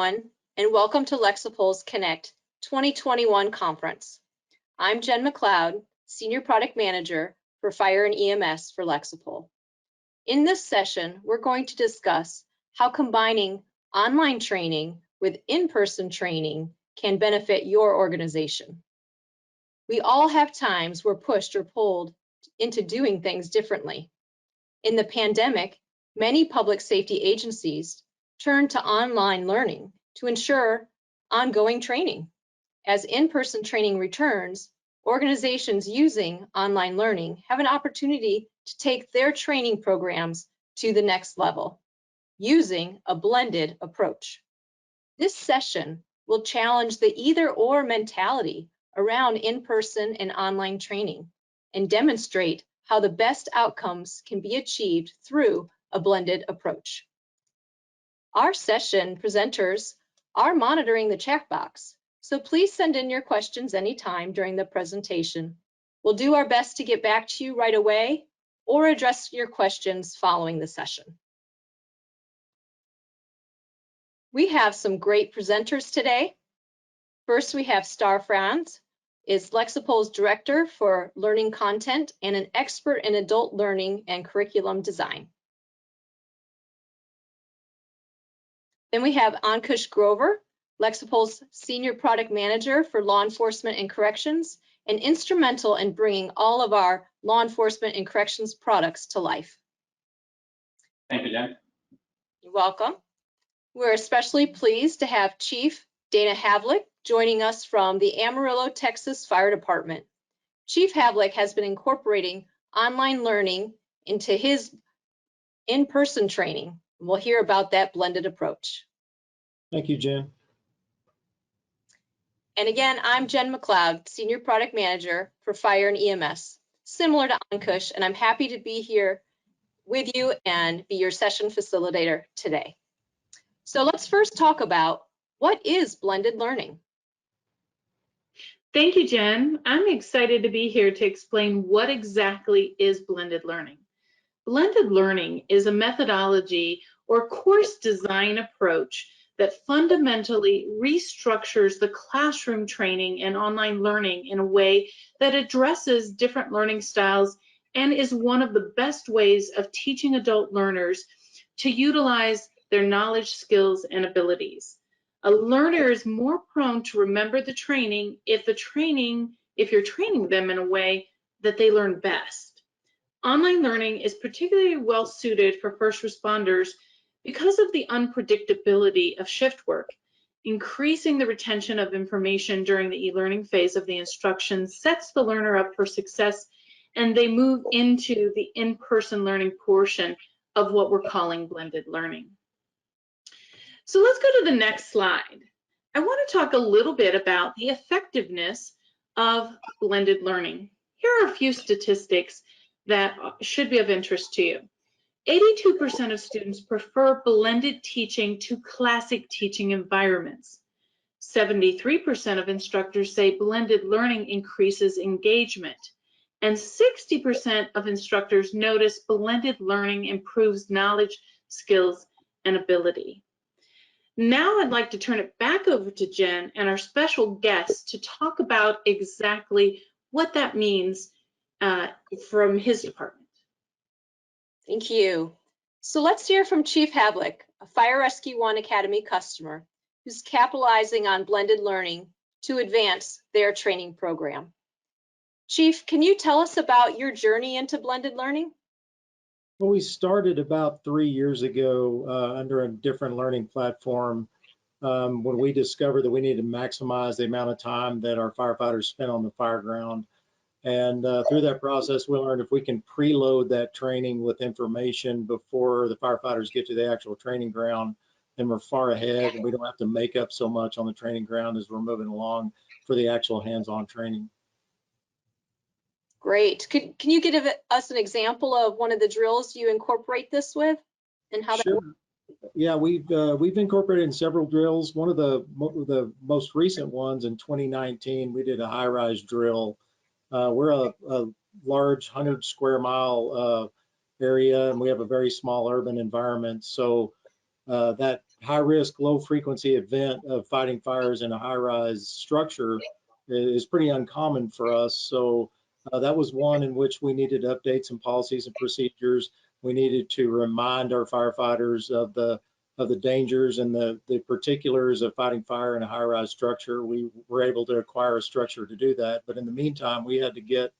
everyone, and welcome to Lexipol's Connect 2021 conference. I'm Jen McLeod, Senior Product Manager for Fire and EMS for Lexipol. In this session, we're going to discuss how combining online training with in-person training can benefit your organization. We all have times we're pushed or pulled into doing things differently. In the pandemic, many public safety agencies turned to online learning to ensure ongoing training. As in-person training returns, organizations using online learning have an opportunity to take their training programs to the next level using a blended approach. This session will challenge the either-or mentality around in-person and online training and demonstrate how the best outcomes can be achieved through a blended approach. Our session presenters are monitoring the chat box, so please send in your questions anytime during the presentation. We'll do our best to get back to you right away or address your questions following the session. We have some great presenters today. First, we have Star Franz, is Lexipol's Director for Learning Content and an expert in adult learning and curriculum design. Then we have Ankush Grover, Lexipol's Senior Product Manager for Law Enforcement and Corrections, and instrumental in bringing all of our law enforcement and corrections products to life. Thank you, Jen. You're welcome. We're especially pleased to have Chief Dana Havlick joining us from the Amarillo, Texas Fire Department. Chief Havlick has been incorporating online learning into his in-person training. We'll hear about that blended approach. Thank you, Jen. And again, I'm Jen McLeod, Senior Product Manager for Fire and EMS, similar to Ankush, and I'm happy to be here with you and be your session facilitator today. So let's first talk about what is blended learning. Thank you, Jen. I'm excited to be here to explain what exactly is blended learning. Blended learning is a methodology or course design approach that fundamentally restructures the classroom training and online learning in a way that addresses different learning styles and is one of the best ways of teaching adult learners to utilize their knowledge, skills, and abilities. A learner is more prone to remember the training if you're training them in a way that they learn best. Online learning is particularly well suited for first responders because of the unpredictability of shift work. Increasing the retention of information during the e-learning phase of the instruction sets the learner up for success, and they move into the in-person learning portion of what we're calling blended learning. So let's go to the next slide. I want to talk a little bit about the effectiveness of blended learning. Here are a few statistics that should be of interest to you. 82% of students prefer blended teaching to classic teaching environments. 73% of instructors say blended learning increases engagement. And 60% of instructors notice blended learning improves knowledge, skills, and ability. Now I'd like to turn it back over to Jen and our special guest to talk about exactly what that means from his department. Thank you. So let's hear from Chief Havlick, a Fire Rescue One Academy customer who's capitalizing on blended learning to advance their training program. Chief, can you tell us about your journey into blended learning? Well, we started about 3 years ago under a different learning platform when we discovered that we needed to maximize the amount of time that our firefighters spent on the fire ground. And through that process, we learned if we can preload that training with information before the firefighters get to the actual training ground, then we're far ahead and we don't have to make up so much on the training ground as we're moving along for the actual hands-on training. Great. Can you give us an example of one of the drills you incorporate this with and how that works? Yeah, we've incorporated in several drills. One of the most recent ones in 2019, we did a high-rise drill. We're a large 100 square mile area, and we have a very small urban environment. So that high risk, low frequency event of fighting fires in a high rise structure is pretty uncommon for us. So that was one in which we needed to update some policies and procedures. We needed to remind our firefighters of the dangers and the particulars of fighting fire in a high rise structure. We were able to acquire a structure to do that. But in the meantime, we had to get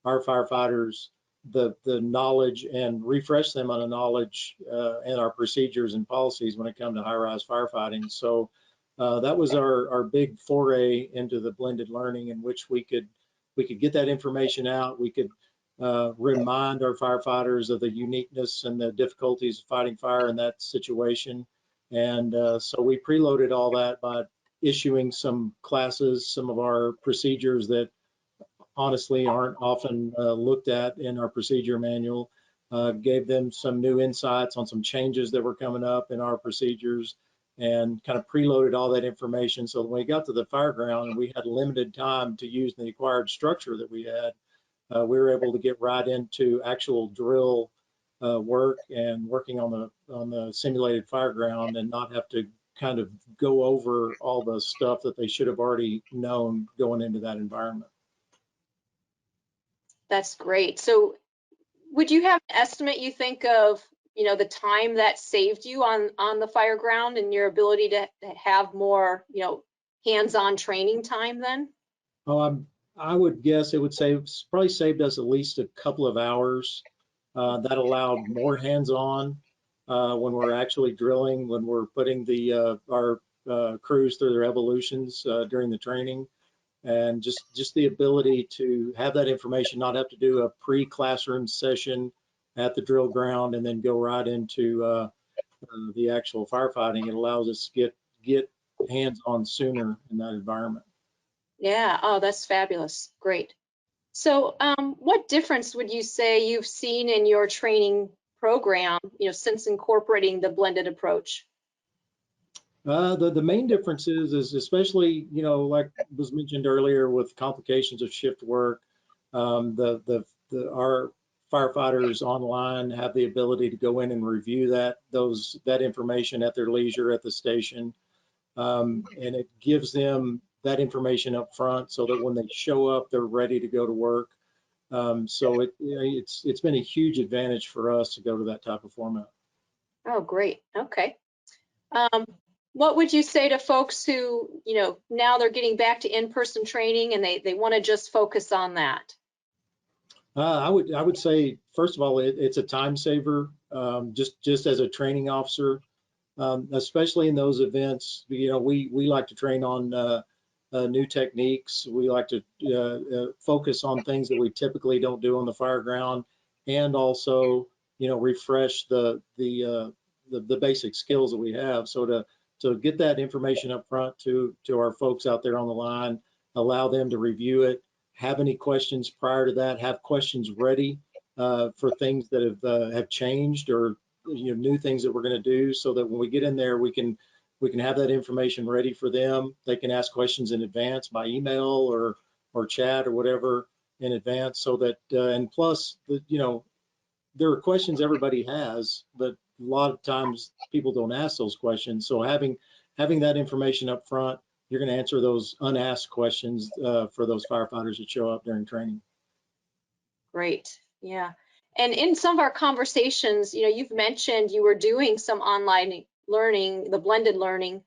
our firefighters the knowledge and refresh them on the knowledge and our procedures and policies when it comes to high rise firefighting. So that was our big foray into the blended learning, in which we could get that information out. We could remind our firefighters of the uniqueness and the difficulties of fighting fire in that situation. And so we preloaded all that by issuing some classes, some of our procedures that honestly aren't often looked at in our procedure manual, gave them some new insights on some changes that were coming up in our procedures, and kind of preloaded all that information. So when we got to the fire ground and we had limited time to use the acquired structure that we had, we were able to get right into actual drill work and working on the simulated fire ground, and not have to kind of go over all the stuff that they should have already known going into that environment. That's great. So would you have an estimate, you think, of, the time that saved you on the fire ground and your ability to have more, hands-on training time then? Oh, I would guess it would probably saved us at least a couple of hours. That allowed more hands-on when we're actually drilling, when we're putting our crews through their evolutions during the training. And just the ability to have that information, not have to do a pre-classroom session at the drill ground and then go right into the actual firefighting. It allows us to get hands-on sooner in that environment. Yeah. Oh, that's fabulous. Great. So what difference would you say you've seen in your training program, since incorporating the blended approach? The main difference is especially, like was mentioned earlier, with complications of shift work, our firefighters online have the ability to go in and review that information at their leisure at the station, and it gives them that information up front so that when they show up, they're ready to go to work. So it's been a huge advantage for us to go to that type of format. Oh, great. Okay. What would you say to folks who, now they're getting back to in-person training and they want to just focus on that? I would say, first of all, it's a time saver. Just as a training officer, especially in those events, we like to train on new techniques. We like to focus on things that we typically don't do on the fire ground, and also, refresh the basic skills that we have. So to get that information up front to our folks out there on the line, allow them to review it, have any questions prior to that, have questions ready for things that have changed, or new things that we're going to do, so that when we get in there, we can have that information ready for them. They can ask questions in advance by email or chat or whatever in advance, so that and plus there are questions everybody has, but a lot of times people don't ask those questions. So having that information up front, you're going to answer those unasked questions for those firefighters that show up during training. Great. Yeah. And in some of our conversations, you've mentioned you were doing some online learning, the blended learning,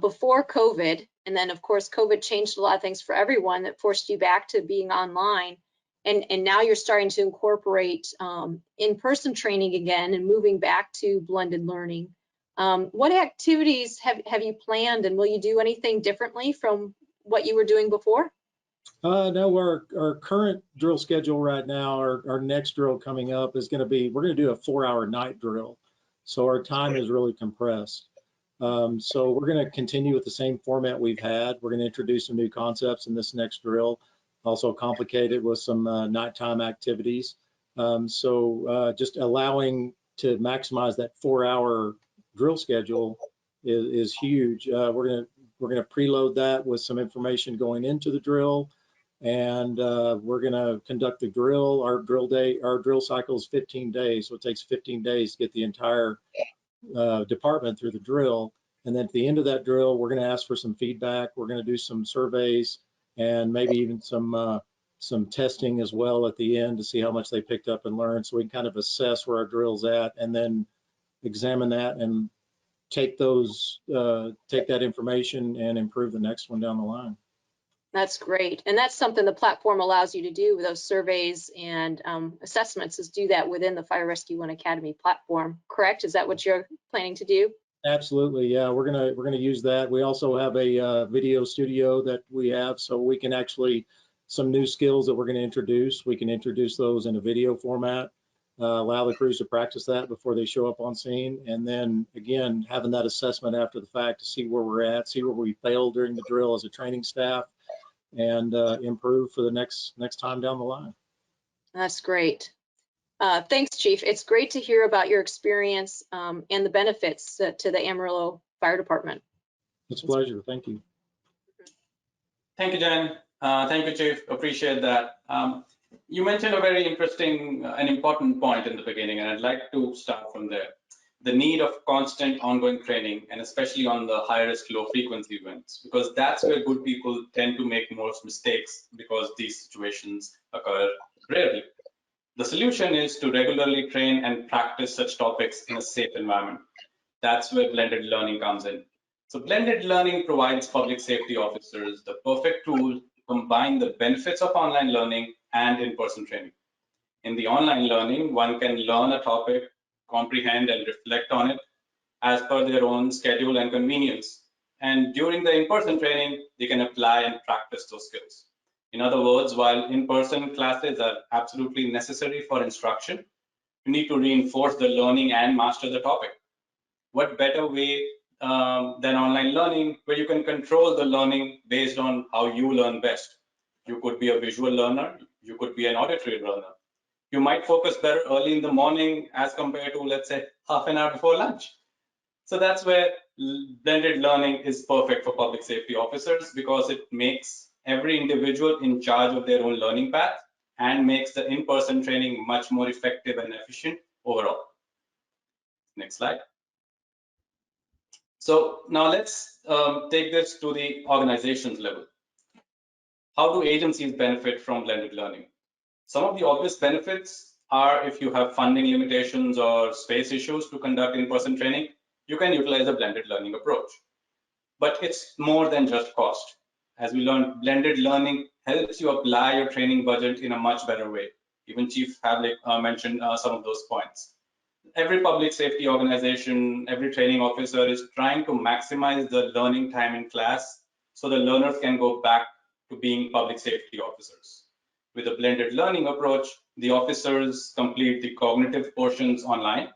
before COVID. And then, of course, COVID changed a lot of things for everyone that forced you back to being online. And now you're starting to incorporate in-person training again and moving back to blended learning. What activities have you planned, and will you do anything differently from what you were doing before? No, our current drill schedule right now, our next drill coming up is going to be, we're going to do a 4-hour night drill. So our time is really compressed. So we're going to continue with the same format we've had. We're going to introduce some new concepts in this next drill, also complicated with some nighttime activities. So just allowing to maximize that 4-hour drill schedule is huge. We're going to preload that with some information going into the drill, and we're going to conduct the drill. Our drill cycle is 15 days, so it takes 15 days to get the entire department through the drill. And then at the end of that drill, we're going to ask for some feedback. We're going to do some surveys and maybe even some testing as well at the end to see how much they picked up and learned, so we can kind of assess where our drill's at and then examine that and take that information and improve the next one down the line. That's great. And that's something the platform allows you to do with those surveys and assessments, is do that within the Fire Rescue One Academy platform, correct? Is that what you're planning to do? Absolutely, yeah. We're gonna use that. We also have a video studio that we have, so we can actually, some new skills that we're going to introduce, we can introduce those in a video format, allow the crews to practice that before they show up on scene, and then again having that assessment after the fact to see where we're at, see where we failed during the drill as a training staff, and improve for the next time down the line. That's great. Thanks, Chief. It's great to hear about your experience and the benefits to the Amarillo Fire Department. It's a pleasure. Thank you. Thank you, Jen. Thank you, Chief. Appreciate that. You mentioned a very interesting and important point in the beginning, and I'd like to start from there. The need of constant ongoing training, and especially on the high-risk, low-frequency events, because that's where good people tend to make most mistakes, because these situations occur rarely. The solution is to regularly train and practice such topics in a safe environment. That's where blended learning comes in. So blended learning provides public safety officers the perfect tool to combine the benefits of online learning and in-person training. In the online learning, one can learn a topic, comprehend and reflect on it as per their own schedule and convenience. And during the in-person training, they can apply and practice those skills. In other words, while in-person classes are absolutely necessary for instruction, you need to reinforce the learning and master the topic. What better way than online learning, where you can control the learning based on how you learn best? You could be a visual learner, you could be an auditory learner. You might focus better early in the morning as compared to, let's say, half an hour before lunch. So that's where blended learning is perfect for public safety officers, because it makes every individual in charge of their own learning path and makes the in-person training much more effective and efficient overall. Next slide. So now let's take this to the organizations level. How do agencies benefit from blended learning? Some of the obvious benefits are, if you have funding limitations or space issues to conduct in-person training, you can utilize a blended learning approach. But it's more than just cost. As we learned, blended learning helps you apply your training budget in a much better way. Even Chief Havlik mentioned some of those points. Every public safety organization, every training officer is trying to maximize the learning time in class so the learners can go back to being public safety officers. With a blended learning approach, the officers complete the cognitive portions online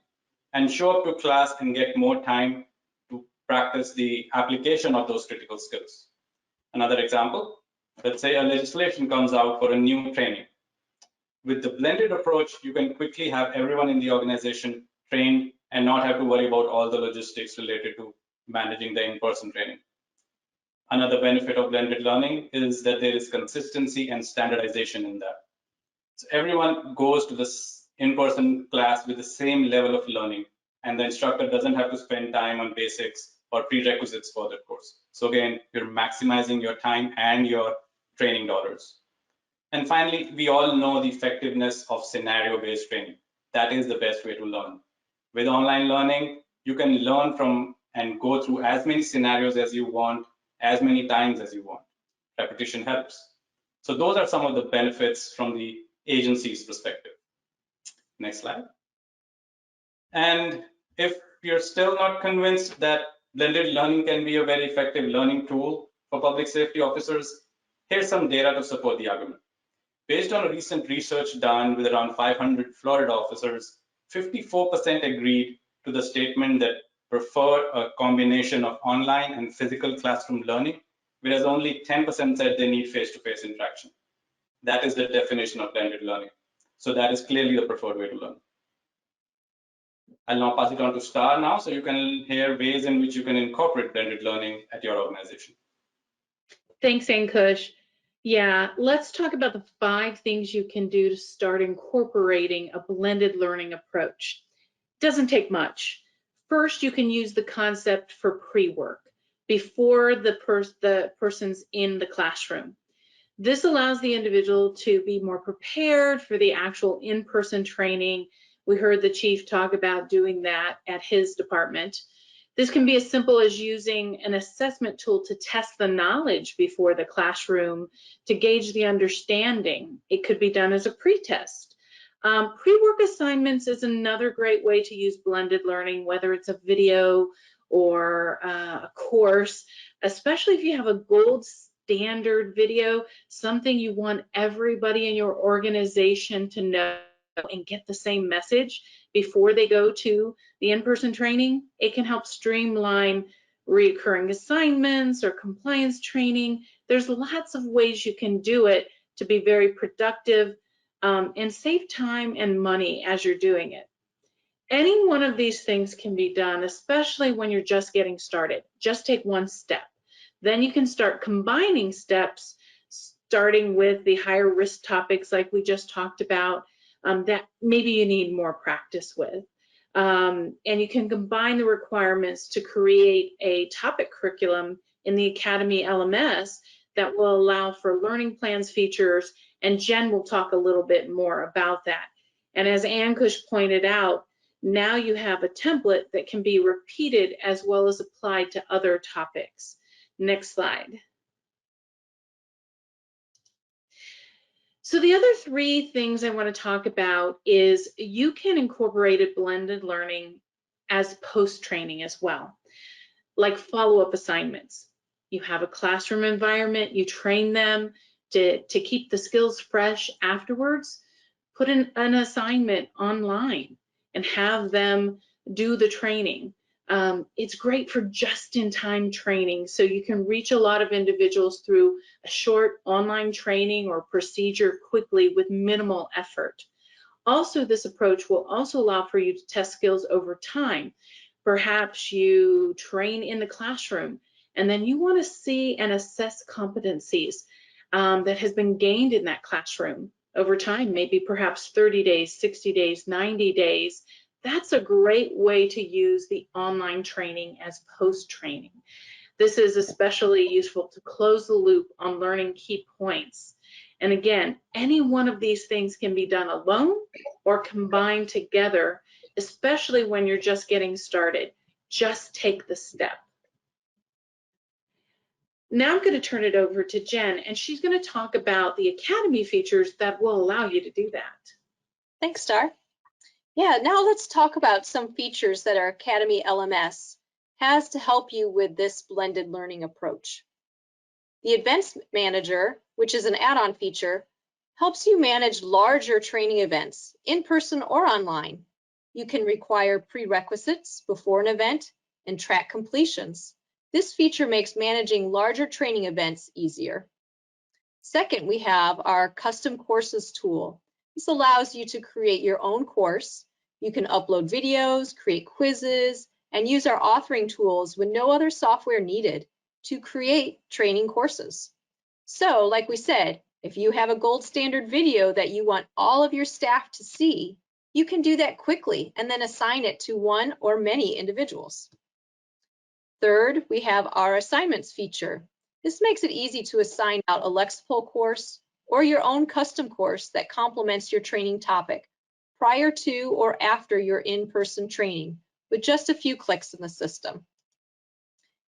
and show up to class and get more time to practice the application of those critical skills. Another example, let's say a legislation comes out for a new training. With the blended approach, you can quickly have everyone in the organization trained and not have to worry about all the logistics related to managing the in-person training. Another benefit of blended learning is that there is consistency and standardization in that. So everyone goes to this in-person class with the same level of learning, and the instructor doesn't have to spend time on basics or prerequisites for that course. So again, you're maximizing your time and your training dollars. And finally, we all know the effectiveness of scenario-based training. That is the best way to learn. With online learning, you can learn from and go through as many scenarios as you want, as many times as you want. Repetition helps. So those are some of the benefits from the agency's perspective. Next slide. And if you're still not convinced that blended learning can be a very effective learning tool for public safety officers, here's some data to support the argument. Based on a recent research done with around 500 Florida officers, 54% agreed to the statement that prefer a combination of online and physical classroom learning, whereas only 10% said they need face-to-face interaction. That is the definition of blended learning. So that is clearly the preferred way to learn. I'll now pass it on to Star now, so you can hear ways in which you can incorporate blended learning at your organization. Thanks, Ankush. Yeah, let's talk about the 5 things you can do to start incorporating a blended learning approach. It doesn't take much. First, you can use the concept for pre-work before the person's in the classroom. This allows the individual to be more prepared for the actual in-person training. We heard the chief talk about doing that at his department. This can be as simple as using an assessment tool to test the knowledge before the classroom to gauge the understanding. It could be done as a pre-test. Pre-work assignments is another great way to use blended learning, whether it's a video or a course, especially if you have a gold standard video, something you want everybody in your organization to know and get the same message before they go to the in-person training. It can help streamline recurring assignments or compliance training. There's lots of ways you can do it to be very productive and save time and money as you're doing it. Any one of these things can be done, especially when you're just getting started. Just take one step. Then you can start combining steps, starting with the higher risk topics like we just talked about, that maybe you need more practice with. And you can combine the requirements to create a topic curriculum in the Academy LMS that will allow for learning plans features, and Jen will talk a little bit more about that. And as Ankush pointed out, now you have a template that can be repeated as well as applied to other topics. Next slide. So the other three things I want to talk about is you can incorporate a blended learning as post-training as well, like follow-up assignments. You have a classroom environment, you train them to keep the skills fresh afterwards. Put an assignment online and have them do the training. It's great for just-in-time training, so you can reach a lot of individuals through a short online training or procedure quickly with minimal effort. Also, this approach will also allow for you to test skills over time. Perhaps you train in the classroom, and then you want to see and assess competencies that has been gained in that classroom over time, maybe perhaps 30 days, 60 days, 90 days. That's a great way to use the online training as post-training. This is especially useful to close the loop on learning key points. And again, any one of these things can be done alone or combined together, especially when you're just getting started. Just take the step. Now I'm going to turn it over to Jen, and she's going to talk about the Academy features that will allow you to do that. Thanks, Star. Yeah, now let's talk about some features that our Academy LMS has to help you with this blended learning approach. The Events Manager, which is an add-on feature, helps you manage larger training events, in person or online. You can require prerequisites before an event and track completions. This feature makes managing larger training events easier. Second, we have our Custom Courses tool. This allows you to create your own course. You can upload videos, create quizzes, and use our authoring tools with no other software needed to create training courses. So, like we said, if you have a gold standard video that you want all of your staff to see, you can do that quickly and then assign it to one or many individuals. Third, we have our assignments feature. This makes it easy to assign out a Lexipol course or your own custom course that complements your training topic prior to or after your in-person training with just a few clicks in the system.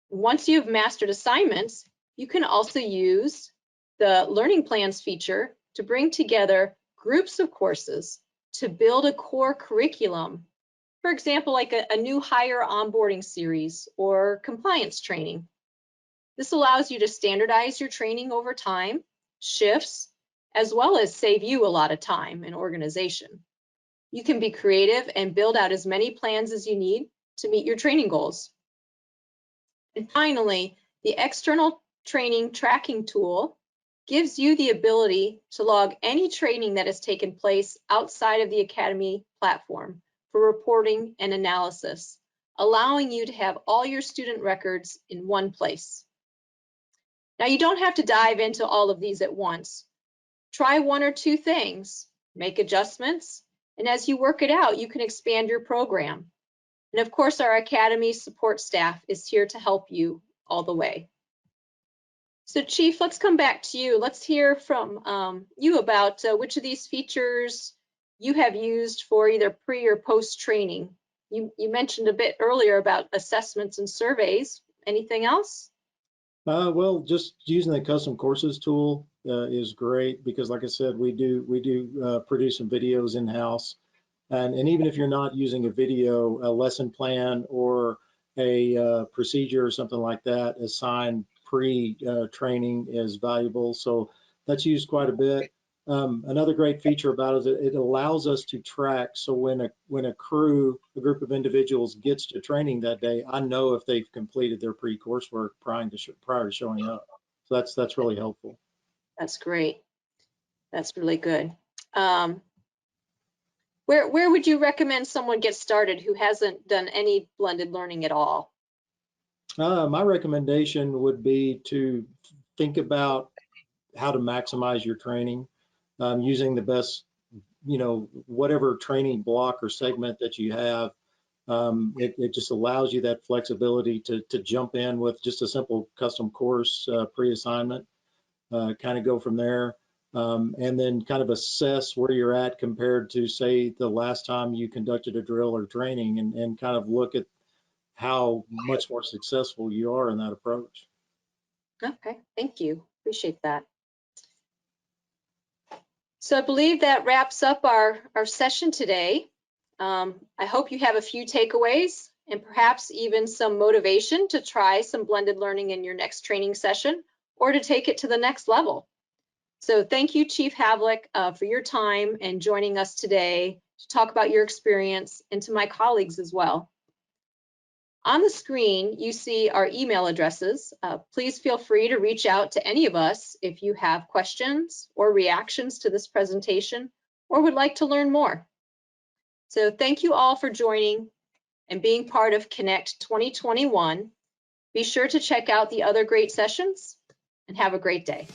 Once you've mastered assignments, you can also use the Learning Plans feature to bring together groups of courses to build a core curriculum. For example, like a new hire onboarding series or compliance training. This allows you to standardize your training over time, shifts, as well as save you a lot of time and organization. You can be creative and build out as many plans as you need to meet your training goals. And finally, the external training tracking tool gives you the ability to log any training that has taken place outside of the Academy platform for reporting and analysis, allowing you to have all your student records in one place. Now, you don't have to dive into all of these at once. Try one or two things, make adjustments, and as you work it out, you can expand your program. And of course, our Academy support staff is here to help you all the way. So Chief, let's come back to you. Let's hear from you about which of these features you have used for either pre or post training. You mentioned a bit earlier about assessments and surveys. Anything else? Well, just using the custom courses tool is great because, like I said, we do produce some videos in-house, and even if you're not using a video, a lesson plan or a procedure or something like that assigned pre-training is valuable. So that's used quite a bit. Another great feature about it is it allows us to track. So when a group of individuals gets to training that day, I know if they've completed their pre-coursework prior to showing up. So that's really helpful. That's great. That's really good. Where would you recommend someone get started who hasn't done any blended learning at all? My recommendation would be to think about how to maximize your training using the best, whatever training block or segment that you have. It just allows you that flexibility to jump in with just a simple custom course pre-assignment, kind of go from there, and then kind of assess where you're at compared to, say, the last time you conducted a drill or training, and kind of look at how much more successful you are in that approach. Okay, thank you. Appreciate that. So I believe that wraps up our session today. I hope you have a few takeaways and perhaps even some motivation to try some blended learning in your next training session or to take it to the next level. So thank you, Chief Havlick, for your time and joining us today to talk about your experience, and to my colleagues as well. On the screen, you see our email addresses. Please feel free to reach out to any of us if you have questions or reactions to this presentation or would like to learn more. So thank you all for joining and being part of Connect 2021. Be sure to check out the other great sessions and have a great day.